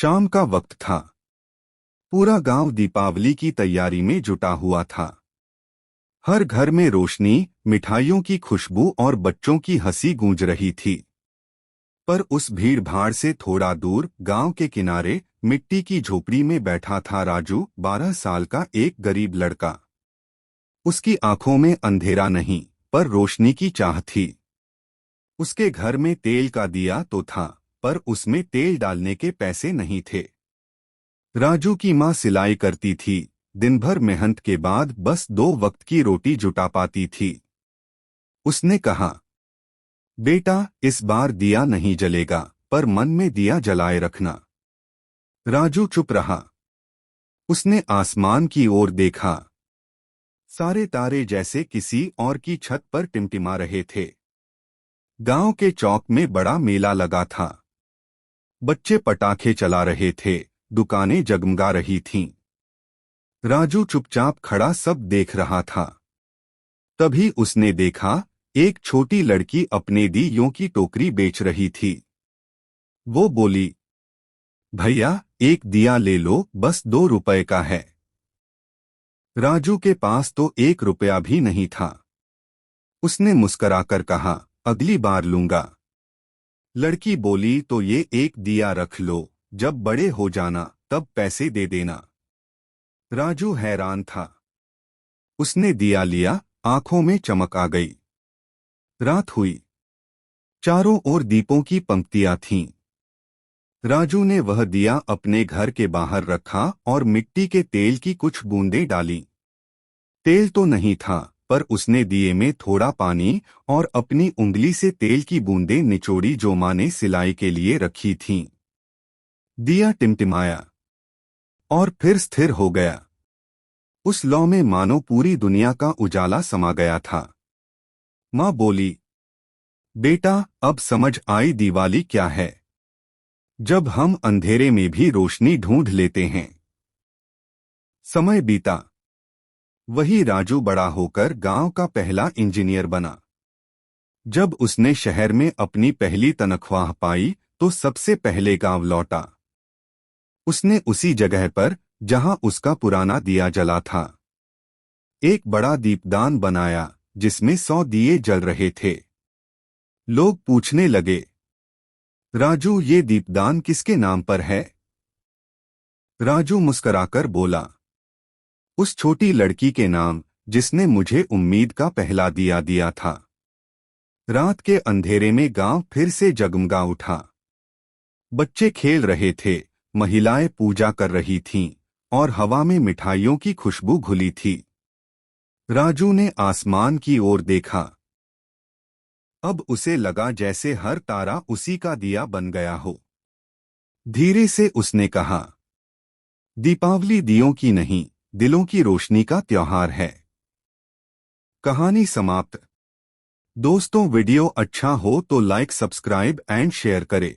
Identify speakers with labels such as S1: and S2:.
S1: शाम का वक्त था। पूरा गांव दीपावली की तैयारी में जुटा हुआ था। हर घर में रोशनी, मिठाइयों की खुशबू और बच्चों की हंसी गूंज रही थी। पर उस भीड़ भाड़ से थोड़ा दूर गांव के किनारे मिट्टी की झोपड़ी में बैठा था राजू, 12 साल का एक गरीब लड़का। उसकी आंखों में अंधेरा नहीं, पर रोशनी की चाह थी। उसके घर में तेल का दिया तो था, पर उसमें तेल डालने के पैसे नहीं थे। राजू की माँ सिलाई करती थी। दिन भर मेहनत के बाद बस 2 वक्त की रोटी जुटा पाती थी। उसने कहा, बेटा, इस बार दिया नहीं जलेगा, पर मन में दिया जलाए रखना। राजू चुप रहा। उसने आसमान की ओर देखा। सारे तारे जैसे किसी और की छत पर टिमटिमा रहे थे। गांव के चौक में बड़ा मेला लगा था। बच्चे पटाखे चला रहे थे, दुकानें जगमगा रही थीं। राजू चुपचाप खड़ा सब देख रहा था। तभी उसने देखा, एक छोटी लड़की अपने दियों की टोकरी बेच रही थी। वो बोली, भैया, एक दिया ले लो, बस 2 रुपए का है। राजू के पास तो 1 रुपया भी नहीं था। उसने मुस्कराकर कहा, अगली बार लूंगा। लड़की बोली, तो ये एक दिया रख लो, जब बड़े हो जाना तब पैसे दे देना। राजू हैरान था। उसने दिया लिया, आंखों में चमक आ गई। रात हुई। चारों ओर दीपों की पंक्तियां थीं। राजू ने वह दिया अपने घर के बाहर रखा और मिट्टी के तेल की कुछ बूंदें डाली। तेल तो नहीं था, पर उसने दिए में थोड़ा पानी और अपनी उंगली से तेल की बूंदें निचोड़ी जो माँ ने सिलाई के लिए रखी थीं। दिया टिमटिमाया और फिर स्थिर हो गया। उस लौ में मानो पूरी दुनिया का उजाला समा गया था। माँ बोली, बेटा, अब समझ आई दिवाली क्या है। जब हम अंधेरे में भी रोशनी ढूंढ लेते हैं। समय बीता। वही राजू बड़ा होकर गांव का पहला इंजीनियर बना। जब उसने शहर में अपनी पहली तनख्वाह पाई तो सबसे पहले गांव लौटा। उसने उसी जगह पर, जहां उसका पुराना दिया जला था, एक बड़ा दीपदान बनाया जिसमें 100 दिए जल रहे थे। लोग पूछने लगे, राजू, ये दीपदान किसके नाम पर है? राजू मुस्कराकर बोला, उस छोटी लड़की के नाम, जिसने मुझे उम्मीद का पहला दिया दिया था। रात के अंधेरे में गांव फिर से जगमगा उठा। बच्चे खेल रहे थे, महिलाएं पूजा कर रही थीं और हवा में मिठाइयों की खुशबू घुली थी। राजू ने आसमान की ओर देखा। अब उसे लगा जैसे हर तारा उसी का दिया बन गया हो। धीरे से उसने कहा, दीपावली दियों की नहीं, दिलों की रोशनी का त्योहार है। कहानी समाप्त। दोस्तों, वीडियो अच्छा हो तो लाइक, सब्सक्राइब एंड शेयर करें।